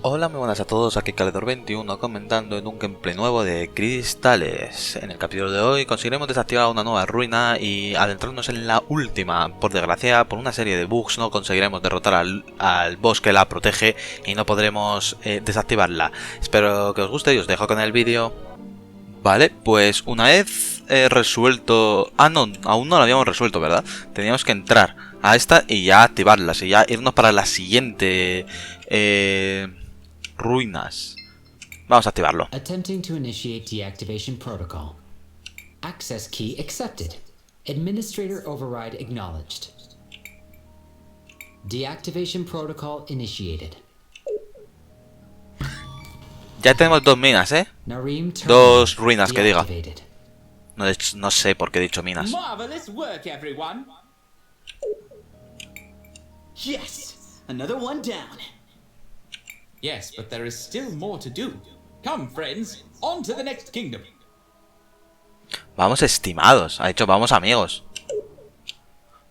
Hola, muy buenas a todos, aquí Caledor21 comentando en un gameplay nuevo de Cris Tales. En el capítulo de hoy conseguiremos desactivar una nueva ruina y adentrarnos en la última. Por desgracia, por una serie de bugs no conseguiremos derrotar al boss que la protege y no podremos desactivarla. Espero que os guste y os dejo con el vídeo. Vale, pues una vez resuelto... Ah, no, aún no lo habíamos resuelto, ¿verdad? Teníamos que entrar a esta y ya activarlas y ya irnos para la siguiente... ruinas. Vamos a activarlo. Attempting to initiate deactivation protocol. Access key accepted. Administrator override acknowledged. Deactivation protocol initiated. Ya tenemos dos minas, ¿eh? Dos ruinas, que diga. No sé por qué he dicho minas. Marvelous work, everyone. Yes, another one down. Yes, but there is still more to do. Come, friends, on to the next kingdom. Vamos, estimados. Ha dicho vamos, amigos.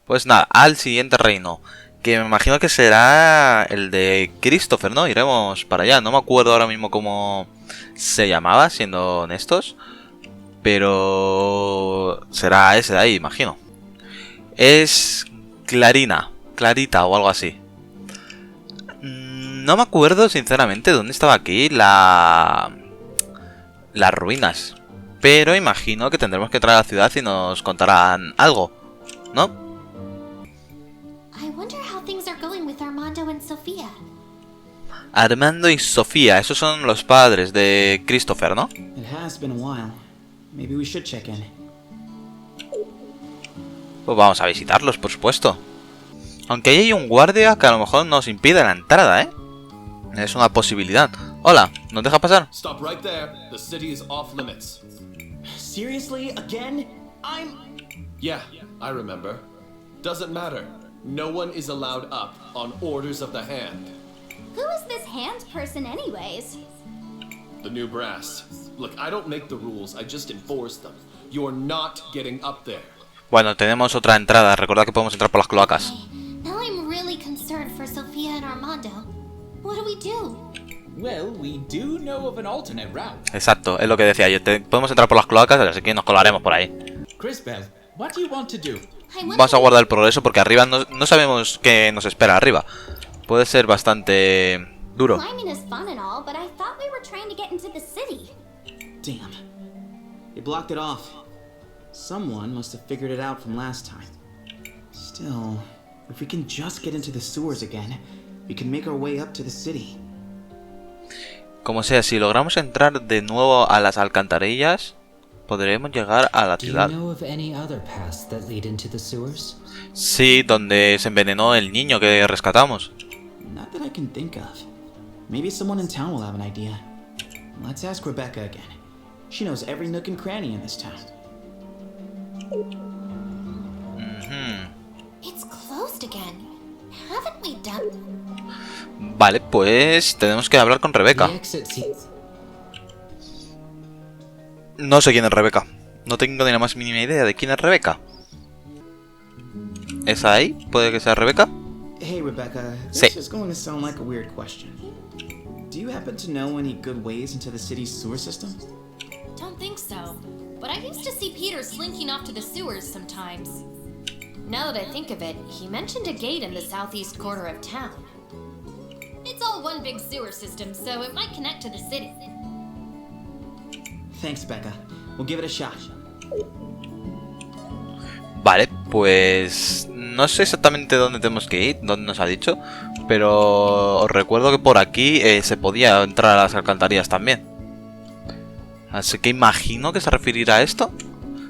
Pues nada, al siguiente reino. Que me imagino que será el de Christopher, ¿no? Iremos para allá. No me acuerdo ahora mismo cómo se llamaba, siendo honestos. Pero será ese de ahí, imagino. Es Clarita o algo así. No me acuerdo sinceramente dónde estaba aquí las ruinas. Pero imagino que tendremos que entrar a la ciudad y nos contarán algo, ¿no? Armando y Sofía, esos son los padres de Christopher, ¿no? Pues vamos a visitarlos, por supuesto. Aunque ahí hay un guardia que a lo mejor nos impide la entrada, ¿eh? Es una posibilidad. Hola, ¿nos deja pasar? Stop right there. The city is off limits. Seriously, again? Yeah, I remember. Doesn't matter. No one is allowed up on orders of the hand. Who is this hand person anyways? The new brass. Look, I don't make the rules, I just enforce them. You're not getting up there. Bueno, tenemos otra entrada. Recordad que podemos entrar por las cloacas. Now I'm really concerned for Sofia and Armando. What do we do? Well, we do know of an alternate route. Exacto, es lo que decía yo. Podemos entrar por las cloacas, así que nos colaremos por ahí. Crisbel, what do you want to do? Vamos a guardar el progreso porque arriba no sabemos qué nos espera arriba. Puede ser bastante duro. Climbing is fun and all, but I thought we were trying to get into the city. Damn. They blocked it off. Someone must have figured it out from last time. Still, if we can just get into the sewers again, we can make our way up to the city. Como sea, si logramos entrar de nuevo a las alcantarillas, podremos llegar a la ciudad. Sí, donde se envenenó el niño que rescatamos. Not that I can think of. Maybe someone in town will have an idea. Let's ask Rebecca again. She knows every nook and cranny in this town. It's closed again. Haven't we done? Vale, pues tenemos que hablar con Rebeca. No sé quién es Rebeca. No tengo ni la más mínima idea de quién es Rebeca. ¿Es ahí? ¿Puede que sea Rebeca? Hey Rebecca, Sí. this is going to sound like a weird question. Do you happen to know any good ways into the city's sewer system? Don't think so, but I used to see Peter slinking off to the sewers sometimes. Now that I think of it, he mentioned a gate in the southeast corner of town. It's all one big sewer system, so it might connect to the city. Thanks, Becca. We'll give it a shot. Vale, pues no sé exactamente dónde tenemos que ir, dónde nos ha dicho, pero os recuerdo que por aquí se podía entrar a las alcantarillas también. Así que imagino que se referirá a esto.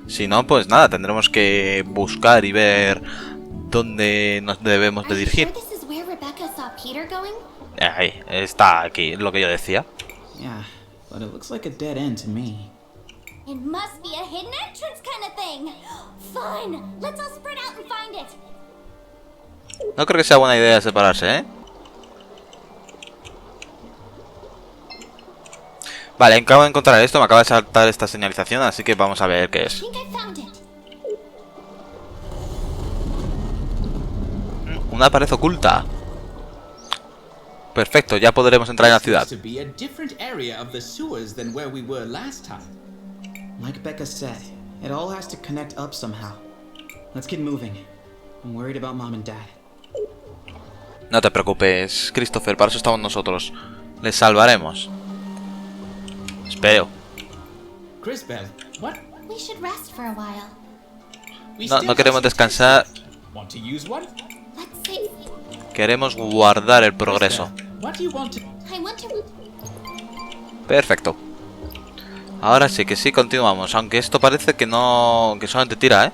Si no, pues nada, tendremos que buscar y ver dónde nos debemos de dirigir. Ahí, está aquí, lo que yo decía. Yeah, but it looks like a dead end to me. It must be a hidden entrance kind of thing. Fine, let's all spread out and find it. No creo que sea buena idea separarse, ¿eh? Vale, acabo de encontrar esto, me acaba de saltar esta señalización, así que vamos a ver qué es. Una pared oculta. Perfecto, ya podremos entrar en la ciudad. Seems to be a different area of the sewers than where we were last time. Like Becca said, it all has to connect up somehow. Let's get moving. I'm worried about Mom and Dad. No te preocupes, Christopher, para eso estamos nosotros. Les salvaremos. Espero. Crisbel, what? We should rest for a while. We No, still no queremos have some descansar. tests left. Want to use one? Let's see. Queremos guardar el progreso. Crisbel, what do you want to... I want to. Perfecto. Ahora sí que sí, continuamos. Aunque esto parece que no... que solamente tira, ¿eh?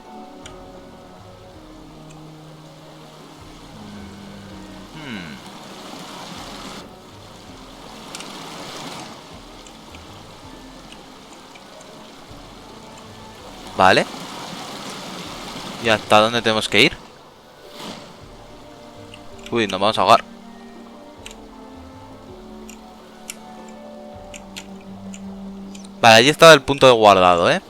Vale. ¿Y hasta dónde tenemos que ir? Uy, nos vamos a ahogar. Vale, allí estaba el punto de guardado, ¿eh?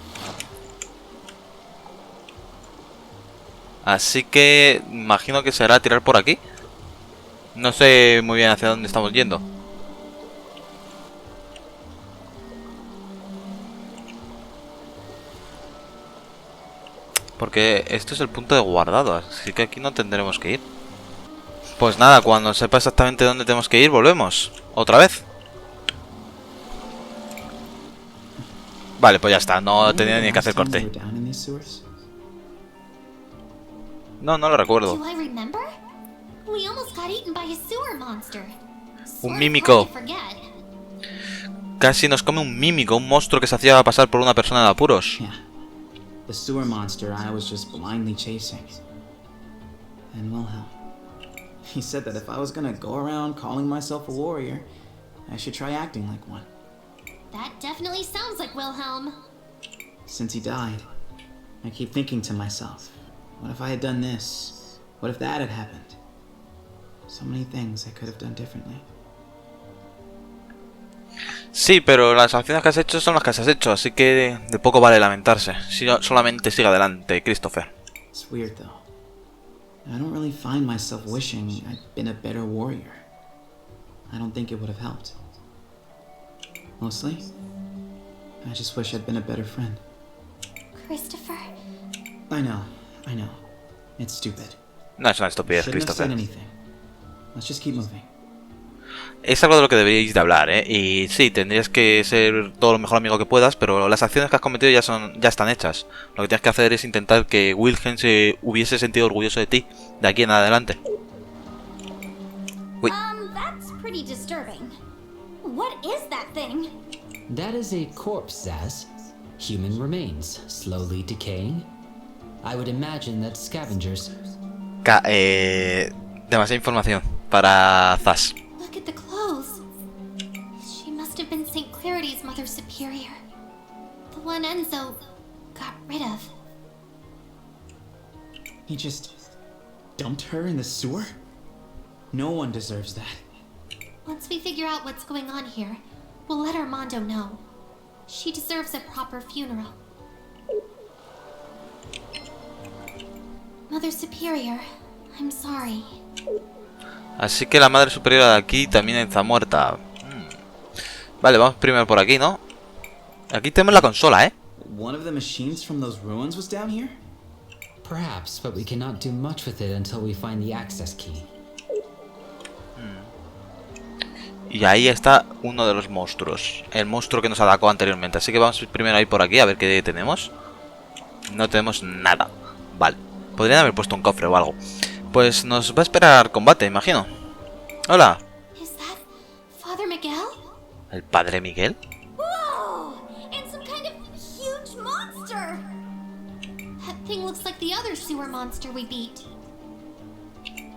Así que imagino que será tirar por aquí. No sé muy bien hacia dónde estamos yendo. Porque esto es el punto de guardado, así que aquí no tendremos que ir. Pues nada, cuando sepa exactamente dónde tenemos que ir, volvemos. Otra vez. Vale, pues ya está, no tenía ni que hacer corte. No, no lo recuerdo. Do I remember? We almost got eaten by a sewer monster. Un Sort of mímico. hard to forget. Casi nos come un mímico, un monstruo que se hacía pasar por una persona de apuros. Yeah. The sewer monster I was just blindly chasing. And Wilhelm. He said that if I was gonna go around calling myself a warrior, I should try acting like one. That definitely sounds like Wilhelm. Since he died, I keep thinking to myself, what if I had done this? What if that had happened? So many things I could have done differently. Sí, pero las acciones que has hecho son las que has hecho, así que de poco vale lamentarse. Solamente siga adelante, Christopher. It's weird though. I don't really find myself wishing I'd been a better warrior. I don't think it would have helped. Mostly, I just wish I'd been a better friend. Christopher. I know. It's stupid. No es una estupidez, Shouldn't have said Christopher. anything. Let's just keep moving. Es algo de lo que deberíais de hablar, ¿eh? Y sí, tendrías que ser todo lo mejor amigo que puedas, pero las acciones que has cometido ya están hechas. Lo que tienes que hacer es intentar que Wilhelm se hubiese sentido orgulloso de ti de aquí en adelante. Uy. That's pretty disturbing. What is that thing? That is a corpse, Zaz. Human remains, slowly decaying. I would imagine that scavengers... Demasiada información para Zaz. Look at the clothes. She must have been St. Clarity's Mother Superior. The one Enzo got rid of. He just dumped her in the sewer? No one deserves that. Once we figure out what's going on here, we'll let Armando know. She deserves a proper funeral. Mother Superior, I'm sorry. Así que la madre superiora de aquí también está muerta. Vale, vamos primero por aquí, ¿no? Aquí tenemos la consola, ¿eh? One of the machines from those ruins was down here? Perhaps, but we cannot do much with it until we find the access key. Y ahí está uno de los monstruos. El monstruo que nos atacó anteriormente. Así que vamos primero a ir por aquí a ver qué tenemos. No tenemos nada. Vale. Podrían haber puesto un cofre o algo. Pues nos va a esperar combate, imagino. Hola. Is that Father Miguel? ¿El padre Miguel? Whoa! And some kind of huge monster! That thing looks like the other sewer monster we beat.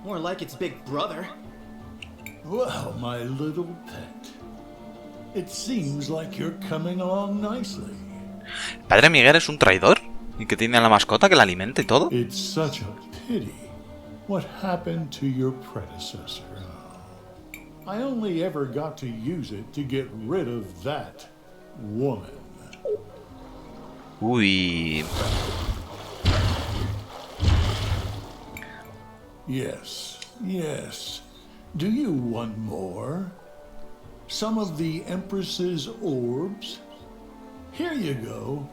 More like its big brother. Well, my little pet. It seems like you're coming along nicely. ¿El padre Miguel es un traidor? ¿Y que tiene a la mascota que la alimenta y todo? It's such a pity. What happened to your predecessor? I only ever got to use it to get rid of that woman. Uy. Yes. Do you want more? Some of the Empress's orbs? Here you go.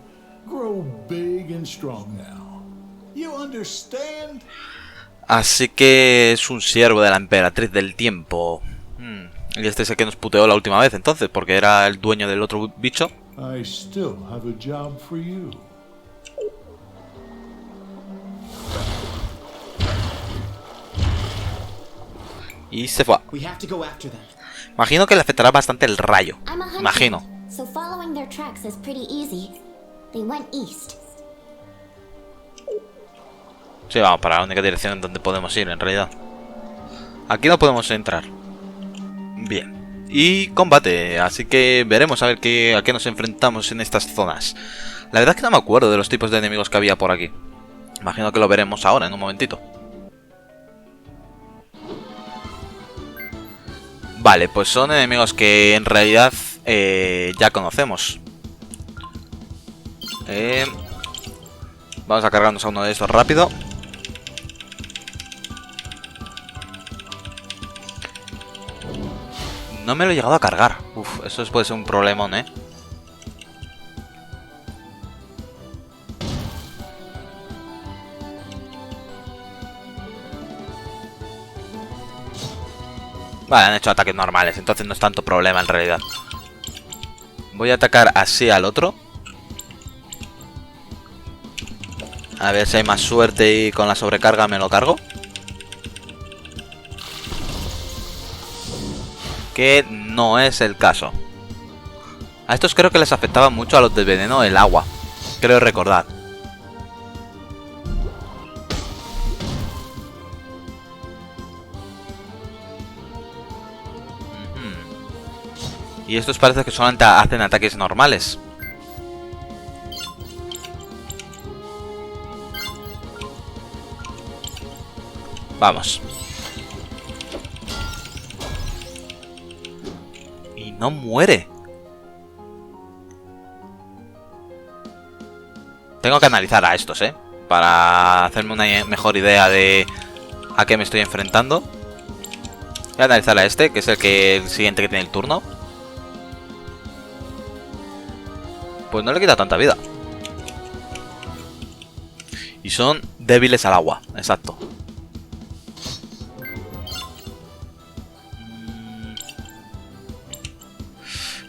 Grow big and strong now. You understand? Así que es un siervo de la emperatriz del tiempo. Y este es el que nos puteó la última vez, entonces, porque era el dueño del otro bicho. I still have a job for you. Y se fue. We have to go after them. Imagino que le afectará bastante el rayo. I'm a hunter, Imagino. so following their tracks is pretty easy. They went east. Sí, vamos para la única dirección en donde podemos ir, en realidad. Aquí no podemos entrar. Bien. Y combate, así que veremos a ver a qué nos enfrentamos en estas zonas. La verdad es que no me acuerdo de los tipos de enemigos que había por aquí. Imagino que lo veremos ahora, en un momentito. Vale, pues son enemigos que en realidad ya conocemos. Vamos a cargarnos a uno de estos rápido. No me lo he llegado a cargar. Uf, eso puede ser un problemón, ¿eh? Vale, han hecho ataques normales, entonces no es tanto problema en realidad. Voy a atacar así al otro. A ver si hay más suerte y con la sobrecarga me lo cargo. Que no es el caso. A estos creo que les afectaba mucho a los del veneno el agua. Creo recordar. Y estos parece que solamente hacen ataques normales. Vamos. Y no muere. Tengo que analizar a estos, para hacerme una mejor idea de a qué me estoy enfrentando. Voy a analizar a este, que es el siguiente que tiene el turno. Pues no le quita tanta vida. Y son débiles al agua, exacto.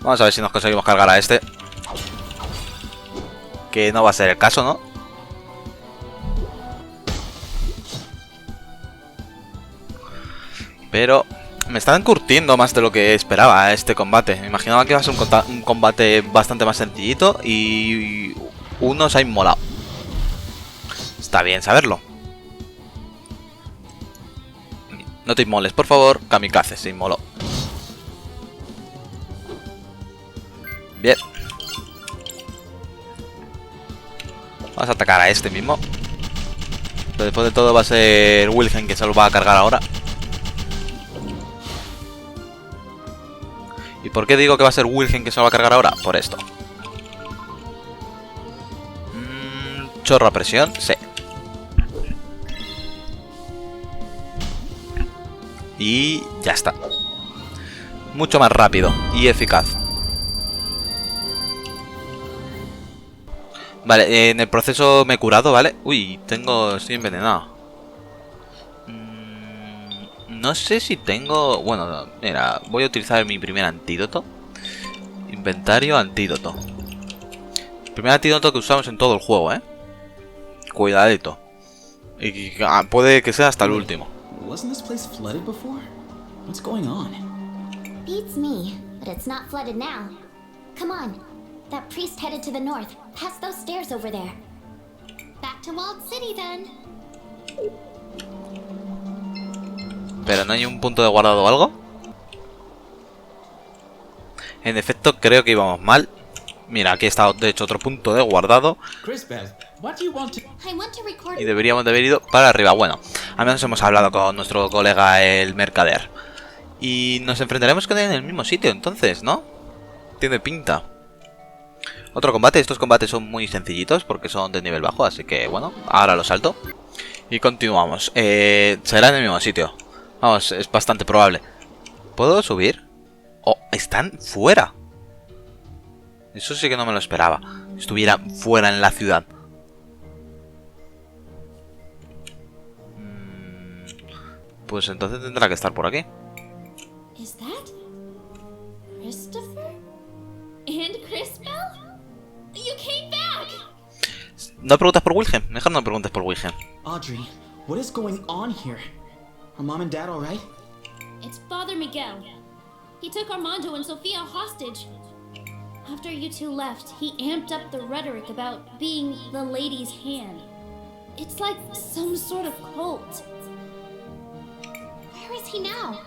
Vamos a ver si nos conseguimos cargar a este. Que no va a ser el caso, ¿no? Pero me están curtiendo más de lo que esperaba este combate. Me imaginaba que iba a ser un combate bastante más sencillito y uno se ha inmolado. Está bien saberlo. No te inmoles, por favor. Kamikaze se inmoló. Bien. Vamos a atacar a este mismo. Pero después de todo va a ser Wilhelm que se lo va a cargar ahora. ¿Y por qué digo que va a ser Wilhelm que se lo va a cargar ahora? Por esto. Chorro a presión, sí. Y ya está. Mucho más rápido y eficaz. Vale, en el proceso me he curado, ¿vale? Uy, estoy envenenado. No sé si tengo... Bueno, mira, voy a utilizar mi primer antídoto. Inventario, antídoto. El primer antídoto que usamos en todo el juego, Cuidadito. Y puede que sea hasta el último. Wasn't this place flooded before? What's going on? Beats me, but it's not flooded now. Come on. That priest headed to the north, past those stairs over there. Back to Walled City, then. ¿Pero no hay un punto de guardado o algo? En efecto, creo que íbamos mal. Mira, aquí está de hecho otro punto de guardado. Y deberíamos de haber ido para arriba. Bueno, al menos hemos hablado con nuestro colega el mercader. Y nos enfrentaremos con él en el mismo sitio entonces, ¿no? Tiene pinta. Otro combate. Estos combates son muy sencillitos porque son de nivel bajo. Así que bueno, ahora lo salto. Y continuamos. Será en el mismo sitio. Vamos, es bastante probable. ¿Puedo subir? Oh, están fuera. Eso sí que no me lo esperaba. Estuvieran fuera en la ciudad. Pues entonces tendrá que estar por aquí. Is that Christopher? And Cris Bell? You came back! No preguntas por Wilhelm. Mejor no preguntes por Wilhelm. Audrey, what is going on here? Are Mom and Dad alright? It's Father Miguel. He took Armando and Sofia hostage. After you two left, he amped up the rhetoric about being the lady's hand. It's like some sort of cult. Where is he now?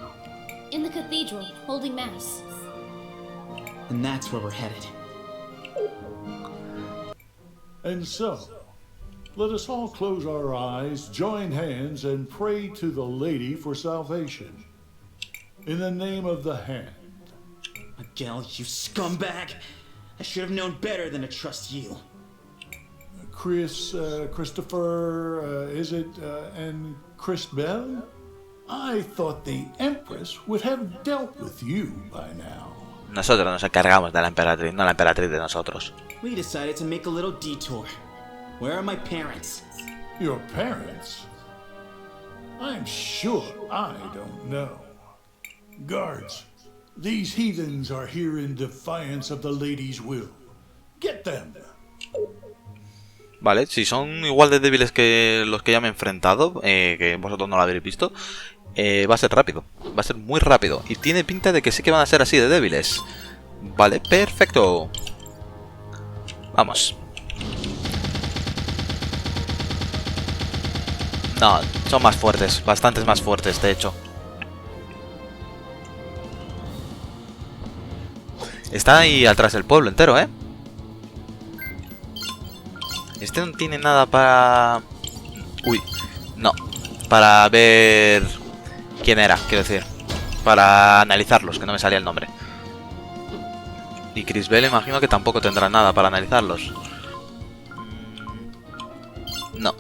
In the cathedral, holding mass. And that's where we're headed. And so, let us all close our eyes, join hands, and pray to the Lady for salvation. In the name of the Hand. Miguel, you scumbag! I should have known better than to trust you. Christopher, is it, and Cris Bell? I thought the Empress would have dealt with you by now. Nosotros nos encargamos de la emperatriz, no la emperatriz de nosotros. We decided to make a little detour. Where are my parents? Your parents? I'm sure I don't know. Guards, these heathens are here in defiance of the lady's will. Get them. Vale, si son igual de débiles que los que ya me he enfrentado, que vosotros no lo habréis visto, va a ser rápido, va a ser muy rápido. Y tiene pinta de que sí que van a ser así de débiles. Vale, perfecto. Vamos. No, son más fuertes, bastantes más fuertes, de hecho. Está ahí atrás el pueblo entero, ¿eh? Este no tiene nada para... Uy, no. Para ver... quién era, quiero decir. Para analizarlos, que no me salía el nombre. Y Cris Bell imagino que tampoco tendrá nada para analizarlos. No.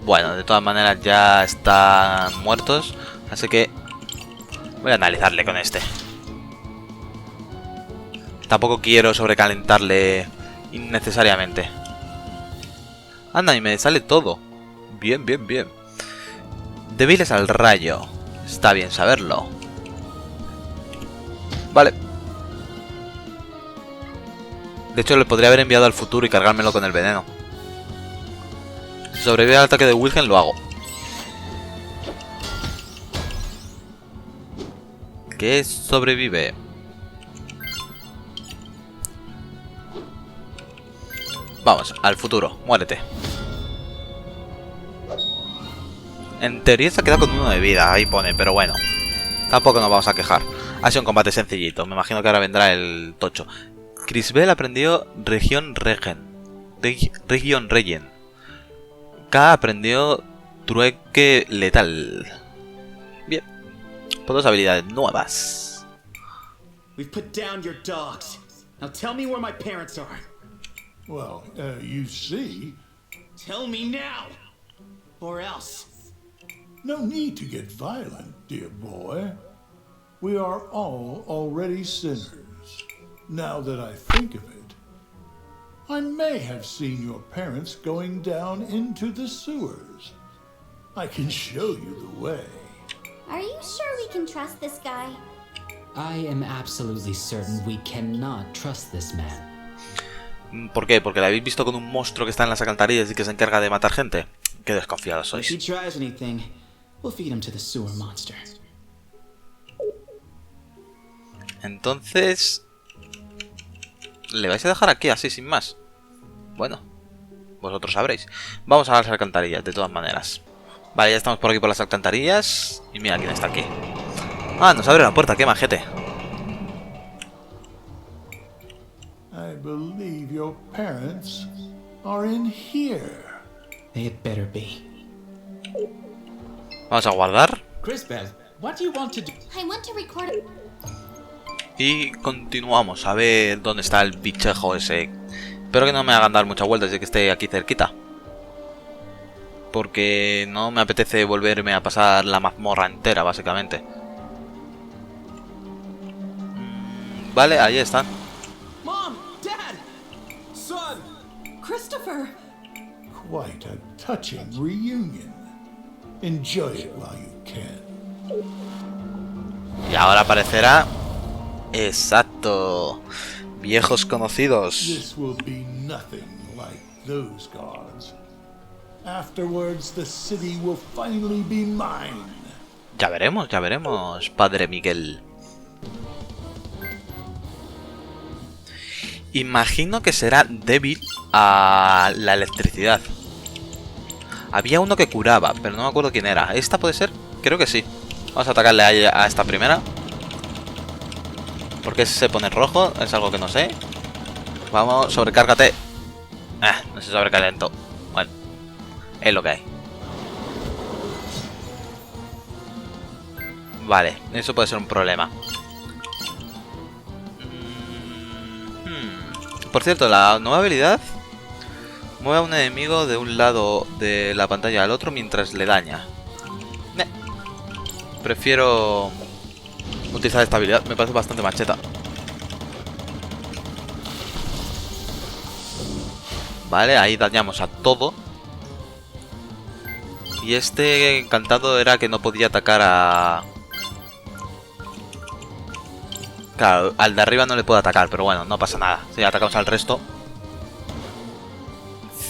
Bueno, de todas maneras ya están muertos. Así que voy a analizarle con este. Tampoco quiero sobrecalentarle innecesariamente. Anda, y me sale todo. Bien, bien, bien. Débiles al rayo. Está bien saberlo. Vale. De hecho, le podría haber enviado al futuro y cargármelo con el veneno. Si sobrevive al ataque de Wilhelm, lo hago. ¿Qué sobrevive? Vamos, al futuro. Muérete. En teoría se ha quedado con 1 de vida, ahí pone, pero bueno. Tampoco nos vamos a quejar. Ha sido un combate sencillito. Me imagino que ahora vendrá el tocho. Cris Bell aprendió Región Regen. K aprendió Trueque Letal. Bien. Por 2 habilidades nuevas. We've put down your dogs. Now tell me where my parents are. Well, you see... Tell me now! Or else. No need to get violent, dear boy. We are all already sinners. Now that I think of it, I may have seen your parents going down into the sewers. I can show you the way. Are you sure we can trust this guy? I am absolutely certain we cannot trust this man. ¿Por qué? ¿Porque la habéis visto con un monstruo que está en las alcantarillas y que se encarga de matar gente? Qué desconfiados sois. If he tries anything, we'll feed him to the sewer monster. Entonces... ¿le vais a dejar aquí así sin más? Bueno, vosotros sabréis. Vamos a las alcantarillas, de todas maneras. Vale, ya estamos por aquí por las alcantarillas. Y mira quién está aquí. Ah, nos abre la puerta, qué majete. I believe your parents are in here. They had better be. Vamos a guardar. Cris Bell, what do you want to do? I want to record. Y continuamos a ver dónde está el bichejo ese. Espero que no me hagan dar muchas vueltas y que esté aquí cerquita. porque no me apetece volverme a pasar la mazmorra entera, básicamente. Vale, ahí están. Mom! Dad! Son! Christopher! Quite a touching reunion. Enjoy it while you can. Y ahora aparecerá... Exacto. Viejos conocidos. This will be nothing like those gods. Afterwards, the city will finally be mine. Ya veremos, Padre Miguel. Imagino que será débil a la electricidad. Había uno que curaba, pero no me acuerdo quién era. ¿Esta puede ser? Creo que sí. Vamos a atacarle a esta primera. ¿Por qué se pone rojo? Es algo que no sé. Vamos, sobrecárgate. No se sobrecalentó. Bueno, es lo que hay. Vale, eso puede ser un problema. Por cierto, la nueva habilidad mueve a un enemigo de un lado de la pantalla al otro mientras le daña. Prefiero utilizar esta habilidad, me parece bastante macheta. Vale, ahí dañamos a todo. Y este encantado era que no podía atacar a... Claro, al de arriba no le puedo atacar, pero bueno, no pasa nada. Si atacamos al resto...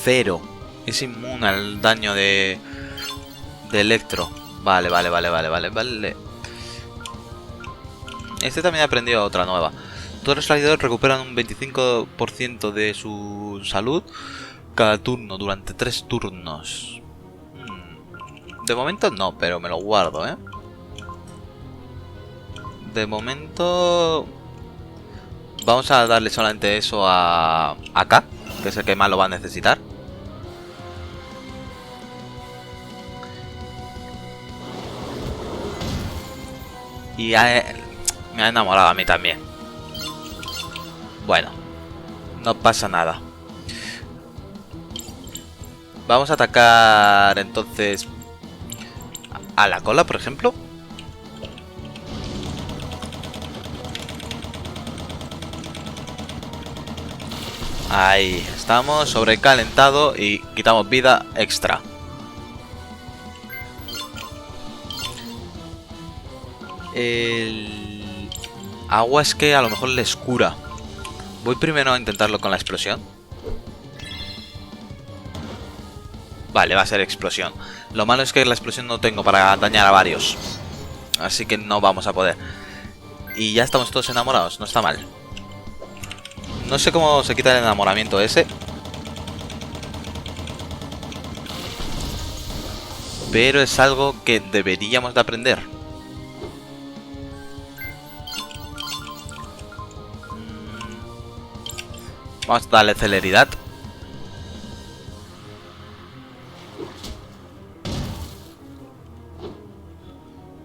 0. Es inmune al daño de electro. Vale. Este también ha aprendido otra nueva. Todos los salidores recuperan un 25% de su salud cada turno, durante 3 turnos. De momento no, pero me lo guardo, ¿eh? De momento... Vamos a darle solamente eso a K, que es el que más lo va a necesitar. Y me ha enamorado a mí también. Bueno, no pasa nada. Vamos a atacar entonces a la cola, por ejemplo. Ahí estamos, sobrecalentado y quitamos vida extra. El agua es que a lo mejor les cura. Voy primero a intentarlo con la explosión. Vale, va a ser explosión. Lo malo es que la explosión no tengo para dañar a varios, así que no vamos a poder. Y ya estamos todos enamorados, no está mal. No sé cómo se quita el enamoramiento ese, pero es algo que deberíamos de aprender. Vamos a darle celeridad.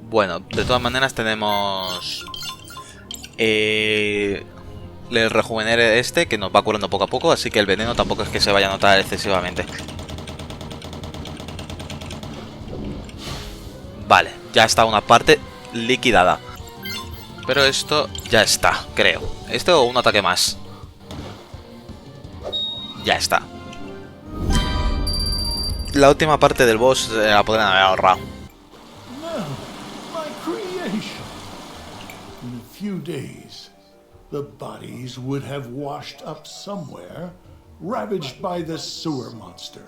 Bueno, de todas maneras tenemos... el rejuvenere este, que nos va curando poco a poco, así que el veneno tampoco es que se vaya a notar excesivamente. Vale, ya está una parte liquidada. Pero esto ya está, creo. Este o un ataque más. Ya está. La última parte del boss la podrían haber ahorrado. Now, my creation. In a few days, the bodies would have washed up somewhere, ravaged by the sewer monster.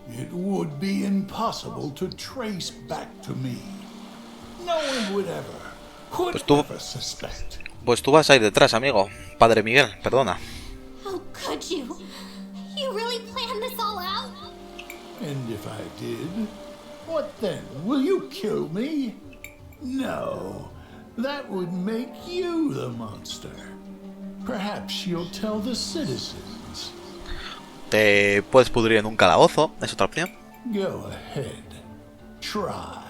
It would be impossible to trace back to me. No one would ever suspect. Pues tú vas a ir detrás, amigo. Padre Miguel, perdona. How could you? You really planned this all out? And if I did, what then? Will you kill me? No, that would make you the monster. Perhaps you'll tell the citizens. Te puedes pudrir en un calabozo, es otra opción. Go ahead. Try.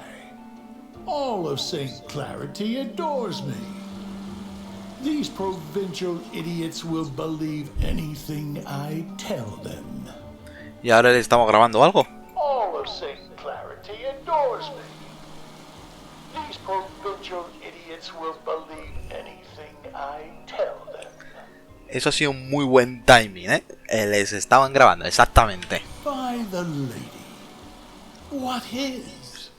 All of St. Clarity adores me. These provincial idiots will believe anything I tell them. ¿Y ahora le estamos grabando algo? All of St. Clarity adores me. These provincial idiots will believe anything I tell them. Eso ha sido un muy buen timing, ¿eh? Les estaban grabando, exactamente. By the lady. What is?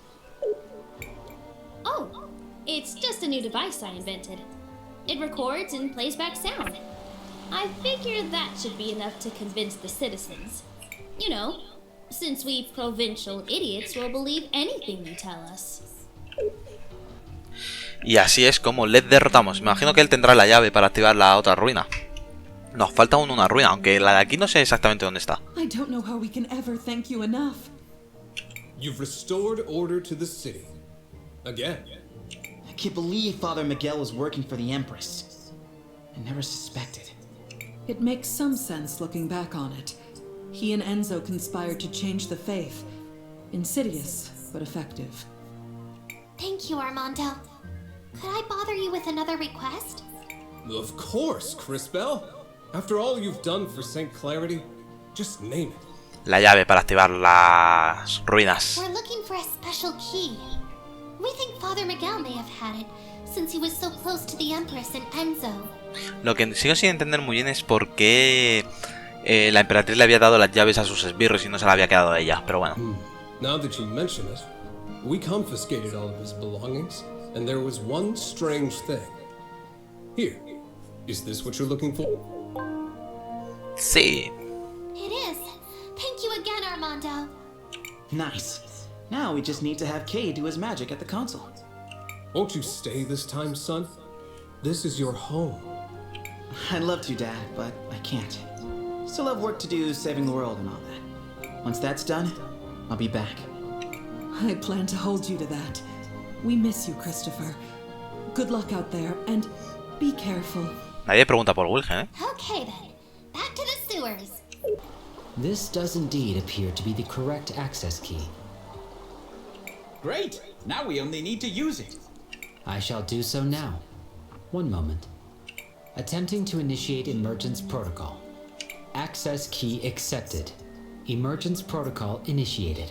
Oh, it's just a new device I invented. It records and plays back sound. I figure that should be enough to convince the citizens. You know, since we provincial idiots will believe anything you tell us. Y así es como les derrotamos. Me imagino que él tendrá la llave para activar la otra ruina. Nos falta aún una ruina, aunque la de aquí no sé exactamente dónde está. I don't know how we can ever thank you enough. You've restored order to the city. Again. I can't believe Father Miguel was working for the Empress. I never suspected. It makes some sense looking back on it. He and Enzo conspired to change the faith. Insidious, but effective. Thank you, Armando. Could I bother you with another request? Of course, Crisbel. After all you've done for St. Clarity, just name it. La llave para activar las ruinas. We're looking for a special key. We think Father Miguel may have had it, since he was so close to the Empress and Enzo. Lo que sigo sin entender muy bien es por qué la emperatriz le había dado las llaves a sus esbirros y no se las había quedado a ella, pero bueno. Now that you mention it, we confiscated all of his belongings, and there was one strange thing. Here, is this what you're looking for? Sí. It is. Thank you again, Armando. Nice. Now we just need to have Kay do his magic at the council. Won't you stay this time, son? This is your home. I'd love to, Dad, but I can't. Still have work to do saving the world and all that. Once that's done, I'll be back. I plan to hold you to that. We miss you, Christopher. Good luck out there, and be careful. Nadie pregunta por Wilhelm, ¿eh? Okay then. Back to the sewers. This does indeed appear to be the correct access key. Great! Now we only need to use it. I shall do so now. One moment. Attempting to initiate emergence protocol. Access key accepted. Emergence protocol initiated.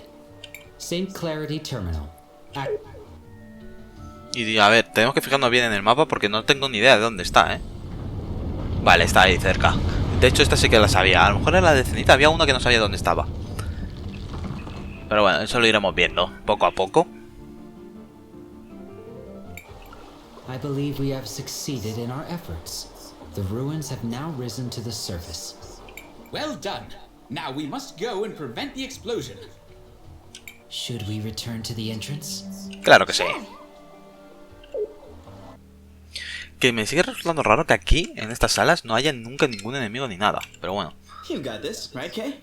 St. Clarity Terminal. Y a ver, tenemos que fijarnos bien en el mapa porque no tengo ni idea de dónde está, ¿eh? Vale, está ahí cerca. De hecho, esta sí que la sabía. A lo mejor en la de Cenita había una que no sabía dónde estaba. Pero bueno, eso lo iremos viendo poco a poco. I believe we have succeeded in our efforts. The ruins have now risen to the surface. Well done. Now we must go and prevent the explosion. Should we return to the entrance? Claro que sí. Que me sigue resultando raro que aquí, en estas salas, no haya nunca ningún enemigo ni nada. Pero bueno. You got this, right, Kay?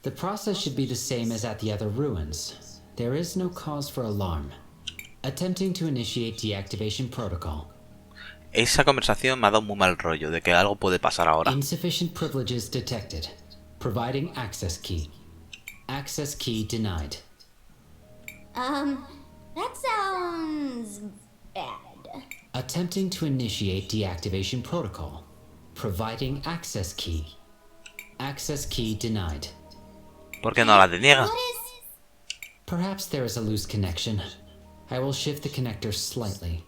The process should be the same as at the other ruins. There is no cause for alarm. Attempting to initiate deactivation protocol. Esa conversación me ha dado muy mal rollo de que algo puede pasar ahora. Insufficient privileges detected. Providing access key. Access key denied. That sounds bad. Attempting to initiate deactivation protocol. Providing access key. Access key denied. ¿Por qué no la deniega? What is... Perhaps there is a loose connection. I will shift the connector slightly.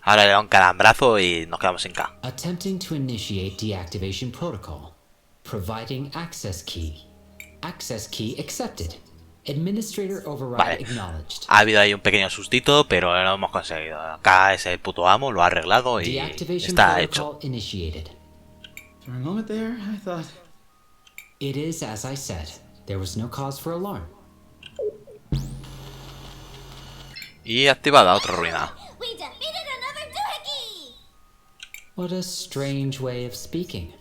Ahora le da un calambrazo y nos quedamos sin K. Attempting to initiate deactivation protocol. Providing access key. Access key accepted. Administrator override Vale. acknowledged. Ha habido ahí un pequeño sustito, pero lo hemos conseguido. Acá es el puto amo, lo ha arreglado y Deactivation está hecho. protocol initiated. For a moment there, I thought... It is as I said. There was no cause for alarm. Y activada otra ruina. We defeated another doohickey! What a strange way of speaking.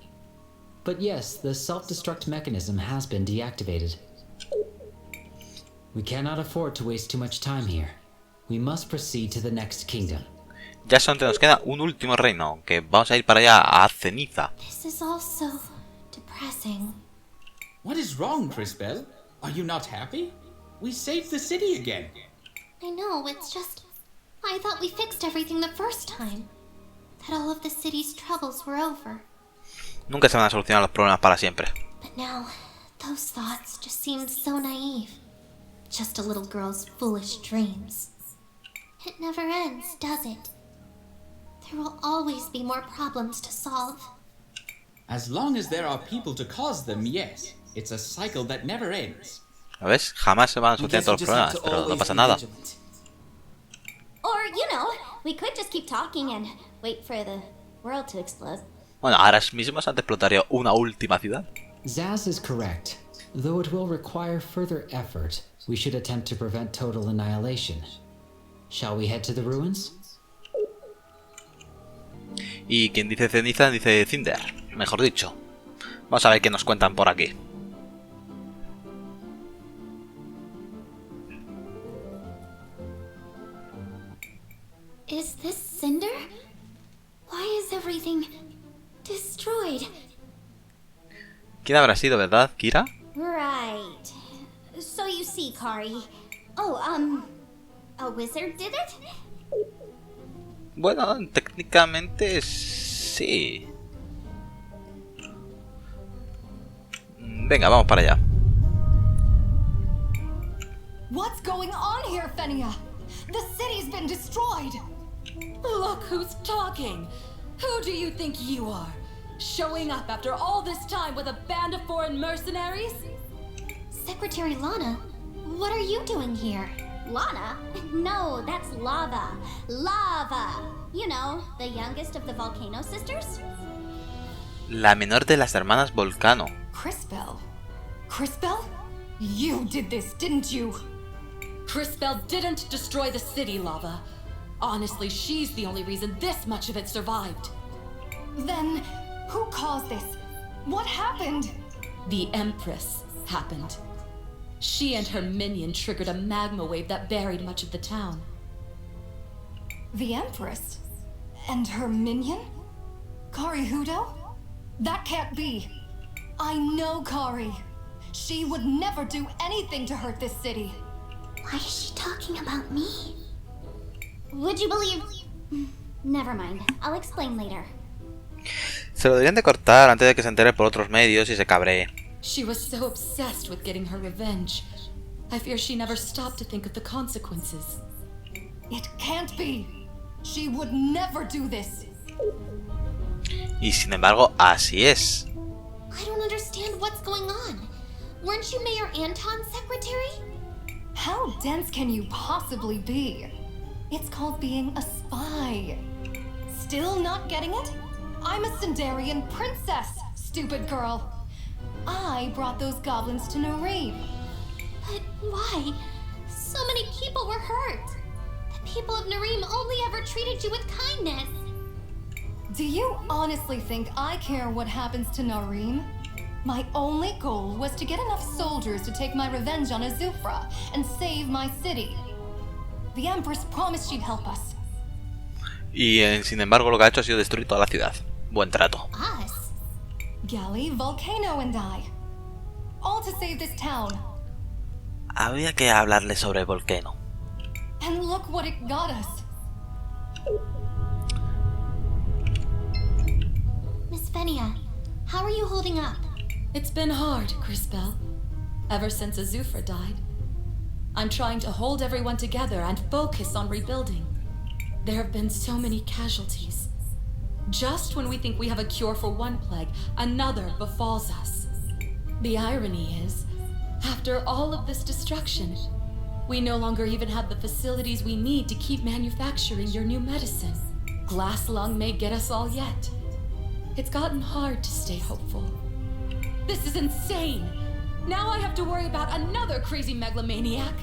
But yes, the self-destruct mechanism has been deactivated. We cannot afford to waste too much time here. We must proceed to the next kingdom. Ya solamente nos queda un último reino, aunque vamos a ir para allá a Ceniza. This is all so depressing. What is wrong, Crisbel? Are you not happy? We saved the city again. I know, it's just... I thought we fixed everything the first time. That all of the city's troubles were over. Nunca se van a solucionar los problemas para siempre. But now, Those thoughts just seemed so naive. Just a little girl's foolish dreams. It never ends, does it? There will always be more problems to solve. As long as there are people to cause them, yes. It's a cycle that never ends. ¿Ves? Jamás se van a solucionar todos los problemas, pero no pasa nada. Or, you know, we could just keep talking and wait for the world to explode. Bueno, ahora mismo se explotaría una última ciudad. Zaz is correct. Though it will require further effort, we should attempt to prevent total annihilation. Shall we head to the ruins? Y quien dice ceniza dice cinder, mejor dicho. Vamos a ver qué nos cuentan por aquí. Is this cinder? Why is everything destroyed? ¿Quién habrá sido, verdad, Kira? Right. So you see, Kari. Oh, a wizard did it? Bueno, técnicamente sí. Venga, vamos para allá. What's going on here, Fenia? The city's been destroyed. Look who's talking. Who do you think you are? Showing up after all this time with a band of foreign mercenaries? Secretary Lana, what are you doing here? Lana? No, that's Lava. Lava! You know, the youngest of the Volcano sisters? La menor de las hermanas Volcano. Crisbell? Crisbell? You did this, didn't you? Crisbell didn't destroy the city, Lava. Honestly, she's the only reason this much of it survived. Then, who caused this? What happened? The Empress happened. She and her minion triggered a magma wave that buried much of the town. The Empress? And her minion? Kari Hudo? That can't be. I know Kari. She would never do anything to hurt this city. Why is she talking about me? Would you believe... Never mind. I'll explain later. Se lo deberían de cortar antes de que se entere por otros medios y se cabree. She was so obsessed with getting her revenge. I fear she never stopped to think of the consequences. It can't be. She would never do this. Y sin embargo, así es. I don't understand what's going on. Weren't you Mayor Anton's secretary? How dense can you possibly be? It's called being a spy. Still not getting it? I'm a Sindarian princess, stupid girl. I brought those goblins to Nareem. But why? So many people were hurt. The people of Nareem only ever treated you with kindness. Do you honestly think I care what happens to Nareem? My only goal was to get enough soldiers to take my revenge on Azufra and save my city. The Empress promised she'd help us. Y sin embargo lo que ha hecho ha sido destruir toda la ciudad. Buen trato. Us? Gally, Volcano and I. All to save this town. Habría que hablarle sobre el Volcano. And look what it got us. Miss Fenia, how are you holding up? It's been hard, Crisbell. Ever since Azufra died. I'm trying to hold everyone together and focus on rebuilding. There have been so many casualties. Just when we think we have a cure for one plague, another befalls us. The irony is, after all of this destruction, we no longer even have the facilities we need to keep manufacturing your new medicine. Glass lung may get us all yet. It's gotten hard to stay hopeful. This is insane! Now I have to worry about another crazy megalomaniac.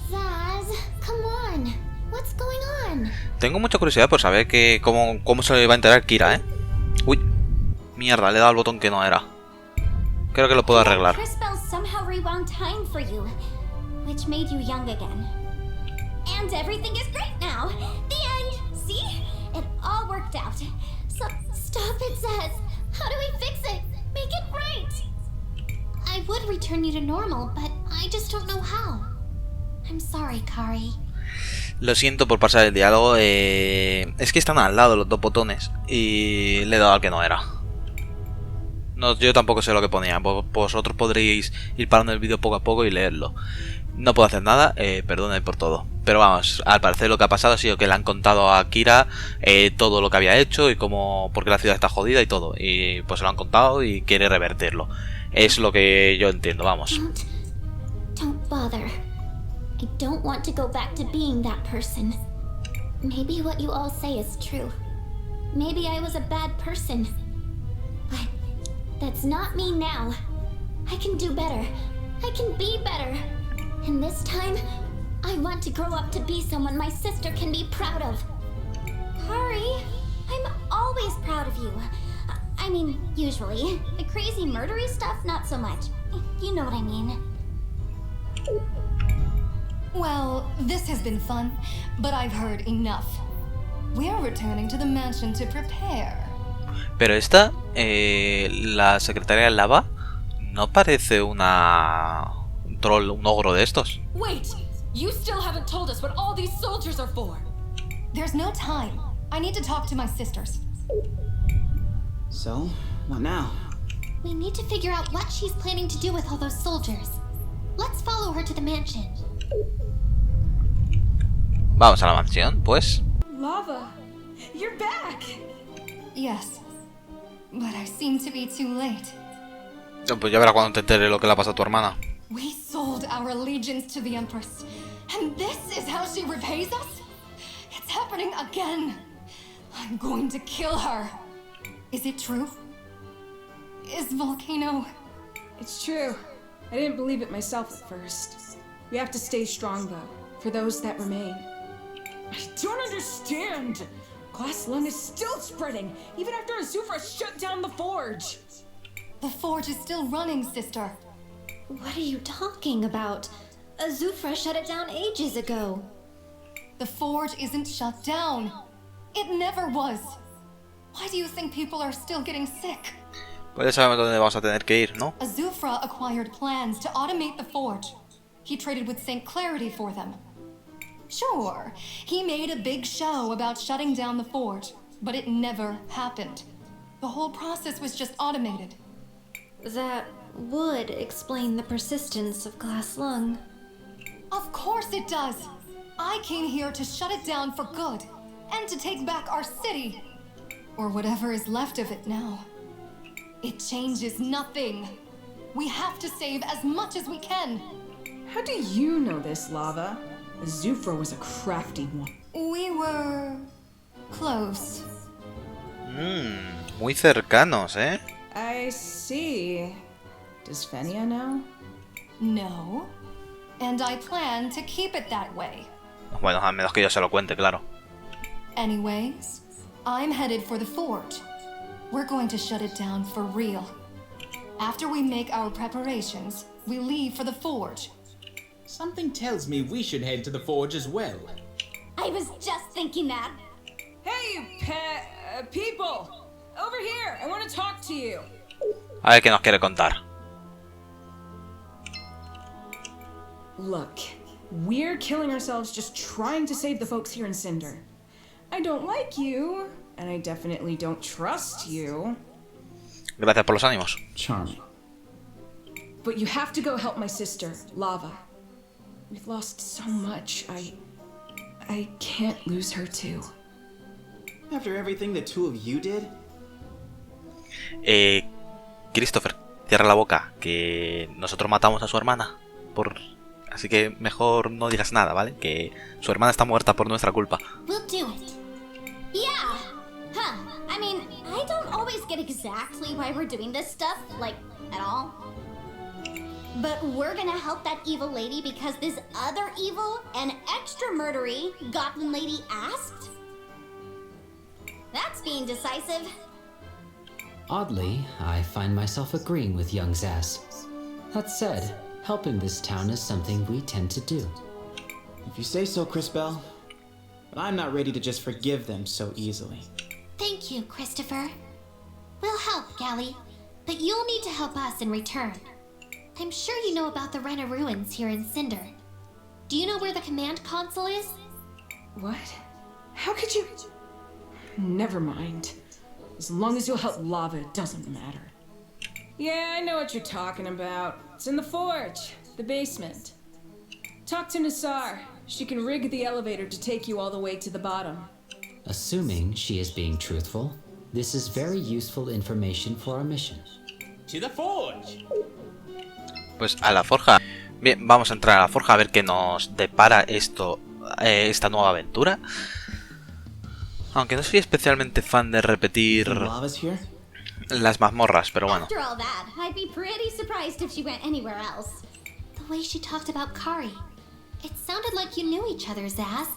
Zaz, come on. What's going on? Tengo mucha curiosidad por saber cómo se le va a enterar Kira, ¿eh? Uy, mierda, le he dado al botón que no era. Creo que lo puedo arreglar. Crisbell somehow rewound time for you, which made you young again. And everything is great now. The end. See? It all worked out. So stop it, Zaz. How do we fix it? Make it right. I would return you to normal, but I just don't know how. I'm sorry, Kari. Lo siento por pasar el diálogo. Es que están al lado los dos botones y le he dado al que no era. No, yo tampoco sé lo que ponía. Vosotros podréis ir parando el vídeo poco a poco y leerlo. No puedo hacer nada, perdonad por todo. Pero vamos, al parecer lo que ha pasado ha sido que le han contado a Kira todo lo que había hecho y cómo, porque la ciudad está jodida y todo. Y pues se lo han contado y quiere revertirlo. Es lo que yo entiendo, vamos. Don't bother. I don't want to go back to being that person. Maybe what you all say is true. Maybe I was a bad person. But that's not me now. I can do better. I can be better. And this time, I want to grow up to be someone my sister can be proud of. Hurry! I'm always proud of you. I mean, usually. The crazy murdery stuff, not so much. You know what I mean. Well, this has been fun, but I've heard enough. We're returning to the mansion to prepare. Pero esta, la secretaria Lava, no parece un troll, un ogro de estos. Wait! You still haven't told us what all these soldiers are for. There's no time. I need to talk to my sisters. So, what now? We need to figure out what she's planning to do with all those soldiers. Let's follow her to the mansion. Vamos a la mansión, pues. Lava, you're back! Yes, but I seem to be too late. Pues ya verás cuando te enteres lo que le ha pasado a tu hermana. We sold our allegiance to the Empress, and this is how she repays us? It's happening again. I'm going to kill her. Is it true? Is Volcano... It's true. I didn't believe it myself at first. We have to stay strong, though, for those that remain. I don't understand! Class Lung is still spreading, even after Azufra shut down the forge! The forge is still running, sister. What are you talking about? Azufra shut it down ages ago. The forge isn't shut down. It never was. Why do you think people are still getting sick? Pues ya sabemos dónde vamos a tener que ir, ¿no? Azufra acquired plans to automate the forge. He traded with St. Clarity for them. Sure, he made a big show about shutting down the forge, but it never happened. The whole process was just automated. That would explain the persistence of Glass Lung. Of course it does! I came here to shut it down for good, and to take back our city. Or whatever is left of it now. It changes nothing. We have to save as much as we can. How do you know this, Lava? Azufra was a crafty one. We were... close. Muy cercanos, ¿eh? I see. Does Fenia know? No. And I plan to keep it that way. Bueno, a menos que yo se lo cuente, claro. Anyways, I'm headed for the forge. We're going to shut it down for real. After we make our preparations, we leave for the forge. Something tells me we should head to the forge as well. I was just thinking that. Hey, people! Over here! I want to talk to you! A ver qué nos quiere contar. Look, we're killing ourselves just trying to save the folks here in Cinder. I don't like you, and I definitely don't trust you. Gracias por los ánimos. Charming. But you have to go help my sister, Lava. We've lost so much. I can't lose her too. After everything the two of you did? Christopher, cierra la boca, que nosotros matamos a su hermana. Así que mejor no digas nada, ¿vale? Que su hermana está muerta por nuestra culpa. We'll do it. Yeah. Huh. I mean, I don't always get exactly why we're doing this stuff, like, at all. But we're gonna help that evil lady because this other evil and extra murdery goblin lady asked? That's being decisive. Oddly, I find myself agreeing with young Zaz. That said, helping this town is something we tend to do. If you say so, Cris Bell. But I'm not ready to just forgive them so easily. Thank you, Christopher. We'll help, Gally, but you'll need to help us in return. I'm sure you know about the Rena ruins here in Cinder. Do you know where the command console is? What? How could you... Never mind. As long as you'll help Lava, it doesn't matter. Yeah, I know what you're talking about. It's in the forge, the basement. Talk to Nassar. She can rig the elevator to take you all the way to the bottom. Assuming she is being truthful, this is very useful information for our mission. To the forge. Pues a la forja. Bien, vamos a entrar a la forja a ver qué nos depara esta nueva aventura. Aunque no soy especialmente fan de repetir las mazmorras, pero bueno. After all that, I'd be pretty surprised if she went anywhere else. The way she talked about Kari, it sounded like you knew each other, Zaz.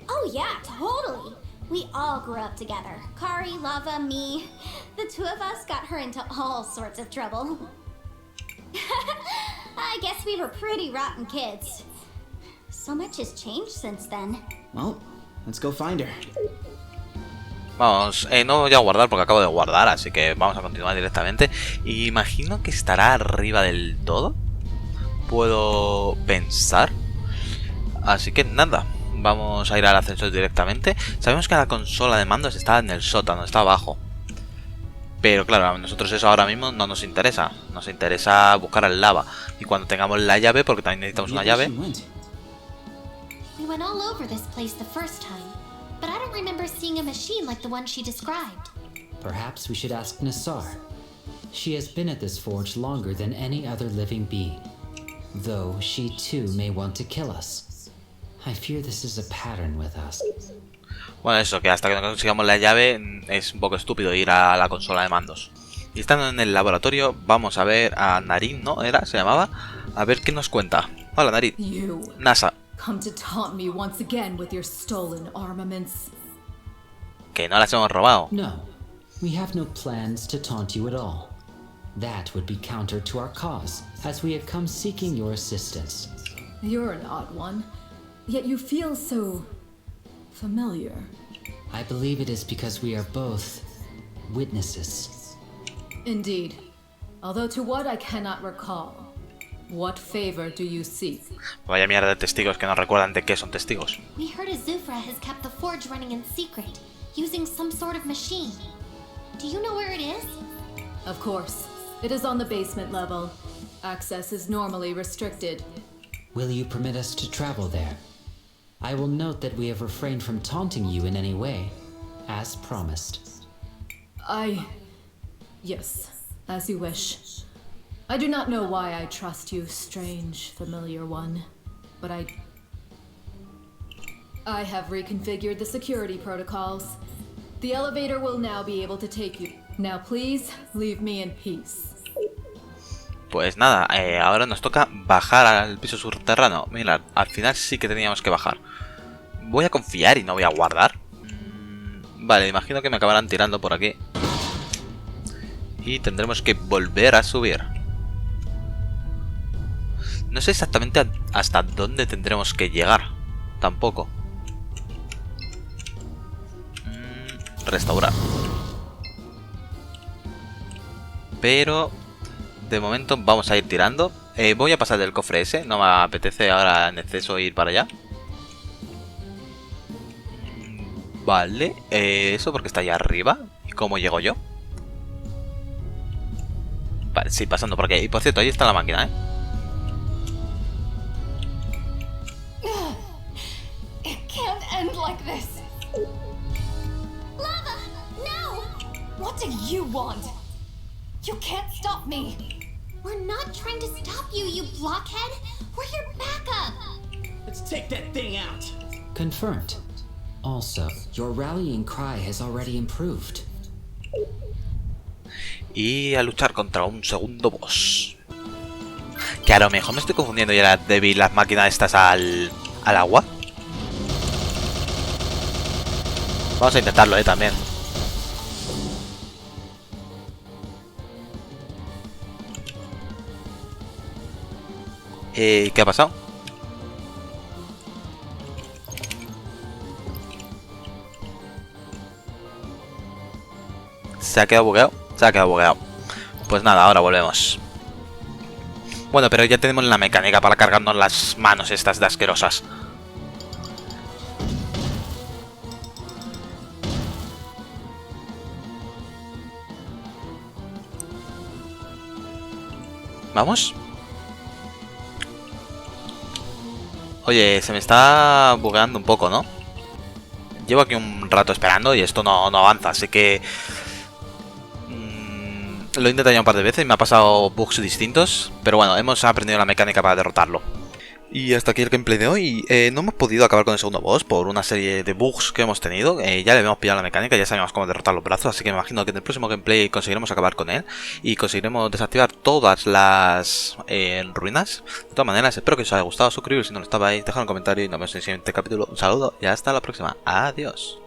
Oh yeah, totally. We all grew up together. Kari, Lava, me. The two of us got her into all sorts of trouble. I guess we were pretty rotten kids. So much has changed since then. Well, let's go find her. Vamos, no voy a guardar porque acabo de guardar, así que vamos a continuar directamente. Imagino que estará arriba del todo. Puedo pensar. Así que nada, vamos a ir al ascensor directamente. Sabemos que la consola de mandos está en el sótano, está abajo. Pero claro, a nosotros eso ahora mismo no nos interesa. Nos interesa buscar al lava. Y cuando tengamos la llave, porque también necesitamos una llave. We went all over this place the first time, but I don't remember seeing a machine like the one she described. Perhaps we should ask Nassar. She has been at this forge longer than any other living being, though she too may want to kill us. I fear this is a pattern with us. Bueno, eso, que hasta que no consigamos la llave es un poco estúpido ir a la consola de mandos. Y estando en el laboratorio, vamos a ver a Narin, ¿no? ¿Se llamaba? A ver qué nos cuenta. Hola, Narin. NASA. Come to taunt me once again with your stolen armaments. Que no las hemos robado. No, we have no plans to taunt you at all. That would be counter to our cause, as we have come seeking your assistance. You're an odd one, yet you feel so familiar. I believe it is because we are both witnesses. Indeed, although to what I cannot recall. What favor do you seek? Vaya mierda de testigos que no recuerdan de qué son testigos. We heard Azufra has kept the forge running in secret, using some sort of machine. Do you know where it is? Of course. It is on the basement level. Access is normally restricted. Will you permit us to travel there? I will note that we have refrained from taunting you in any way, as promised. Yes, as you wish. I do not know why I trust you, strange, familiar one, but I have reconfigured the security protocols. The elevator will now be able to take you. Now please, leave me in peace. Pues nada, ahora nos toca bajar al piso subterráneo. Mirad, al final sí que teníamos que bajar. Voy a confiar y no voy a guardar. Vale, imagino que me acabarán tirando por aquí. Y tendremos que volver a subir. No sé exactamente hasta dónde tendremos que llegar. Tampoco. Restaurar. Pero de momento vamos a ir tirando. Voy a pasar del cofre ese. No me apetece ahora en exceso ir para allá. Vale. Eso porque está allá arriba. ¿Y cómo llego yo? Vale, sí, pasando por aquí. Y por cierto, ahí está la máquina, It can't end like this. Lava! No! What do you want? You can't stop me. We're not trying to stop you, you blockhead! We're your backup! Let's take that thing out. Confirmed. Also, your rallying cry has already improved. Y a luchar contra un segundo boss. Que a lo mejor me estoy confundiendo y era débil las máquinas estas al agua. Vamos a intentarlo, también. ¿Qué ha pasado? ¿Se ha quedado bugueado? Se ha quedado bugueado. Pues nada, ahora volvemos. Bueno, pero ya tenemos la mecánica para cargarnos las manos estas de asquerosas. Vamos. Oye, se me está bugueando un poco, ¿no? Llevo aquí un rato esperando y esto no avanza, así que... lo he intentado ya un par de veces y me ha pasado bugs distintos. Pero bueno, hemos aprendido la mecánica para derrotarlo. Y hasta aquí el gameplay de hoy. No hemos podido acabar con el segundo boss por una serie de bugs que hemos tenido. Ya le hemos pillado la mecánica, ya sabemos cómo derrotar los brazos, así que me imagino que en el próximo gameplay conseguiremos acabar con él y conseguiremos desactivar todas las ruinas. De todas maneras, espero que os haya gustado, suscribiros si no lo estabais, dejad un comentario y nos vemos en el siguiente capítulo. Un saludo y hasta la próxima. Adiós.